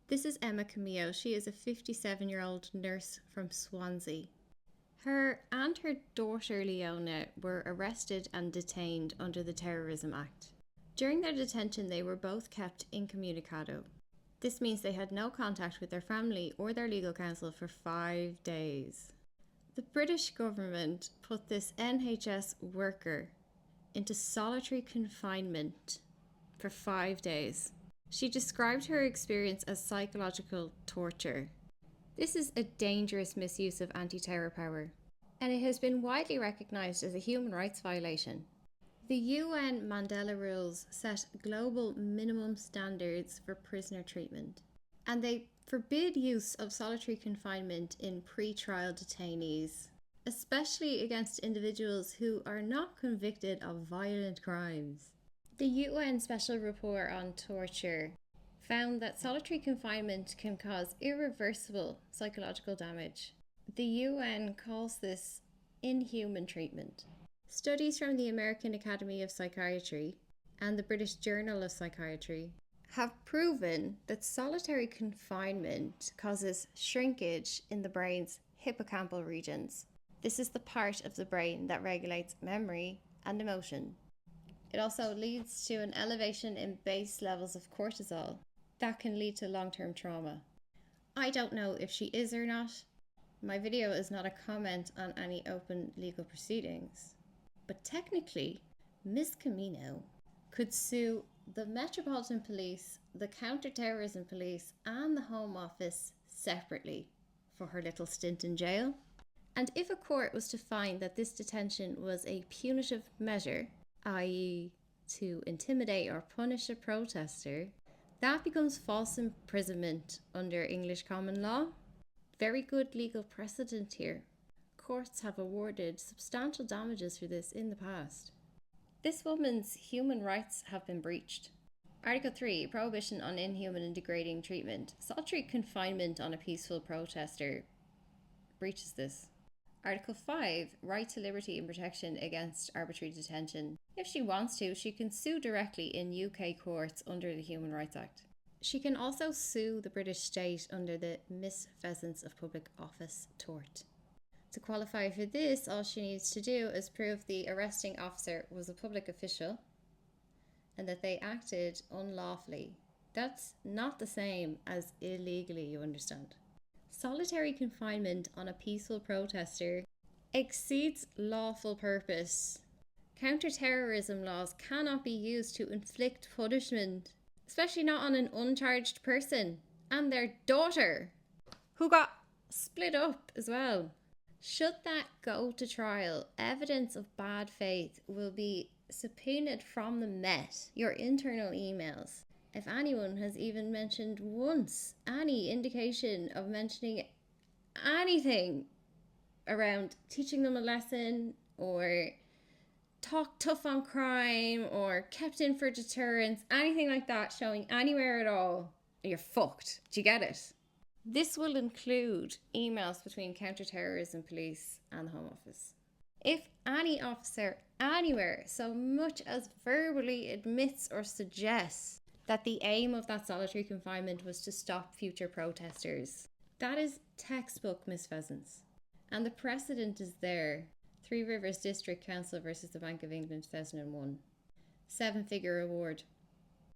This is Emma Camillo. She is a 57-year-old nurse from Swansea. Her and her daughter Leona were arrested and detained under the Terrorism Act. During their detention, they were both kept incommunicado. This means they had no contact with their family or their legal counsel for 5 days. The British government put this NHS worker into solitary confinement for 5 days. She described her experience as psychological torture. This is a dangerous misuse of anti-terror power, and it has been widely recognised as a human rights violation. The UN Mandela Rules set global minimum standards for prisoner treatment, and they forbid use of solitary confinement in pre-trial detainees, especially against individuals who are not convicted of violent crimes. The UN Special Report on Torture found that solitary confinement can cause irreversible psychological damage. The UN calls this inhuman treatment. Studies from the American Academy of Psychiatry and the British Journal of Psychiatry have proven that solitary confinement causes shrinkage in the brain's hippocampal regions. This is the part of the brain that regulates memory and emotion. It also leads to an elevation in base levels of cortisol that can lead to long-term trauma. I don't know if she is or not. My video is not a comment on any open legal proceedings. But technically, Ms. Camino could sue the Metropolitan Police, the Counter-Terrorism Police, and the Home Office separately for her little stint in jail. And if a court was to find that this detention was a punitive measure, i.e. to intimidate or punish a protester, that becomes false imprisonment under English common law. Very good legal precedent here. Courts have awarded substantial damages for this in the past. This woman's human rights have been breached. Article 3, prohibition on inhuman and degrading treatment. Solitary confinement on a peaceful protester breaches this. Article 5, right to liberty and protection against arbitrary detention. If she wants to, she can sue directly in UK courts under the Human Rights Act. She can also sue the British state under the misfeasance of public office tort. To qualify for this, all she needs to do is prove the arresting officer was a public official and that they acted unlawfully. That's not the same as illegally, you understand. Solitary confinement on a peaceful protester exceeds lawful purpose. Counter-terrorism laws cannot be used to inflict punishment, especially not on an uncharged person and their daughter, who got split up as well. Should that go to trial, evidence of bad faith will be subpoenaed from the Met, your internal emails. If anyone has even mentioned once any indication of mentioning anything around teaching them a lesson or talk tough on crime or kept in for deterrence, anything like that showing anywhere at all, you're fucked. Do you get it? This will include emails between counter-terrorism police and the Home Office. If any officer anywhere so much as verbally admits or suggests that the aim of that solitary confinement was to stop future protesters, that is textbook misfeasance. And the precedent is there. Three Rivers District Council versus the Bank of England 2001. 7-figure award.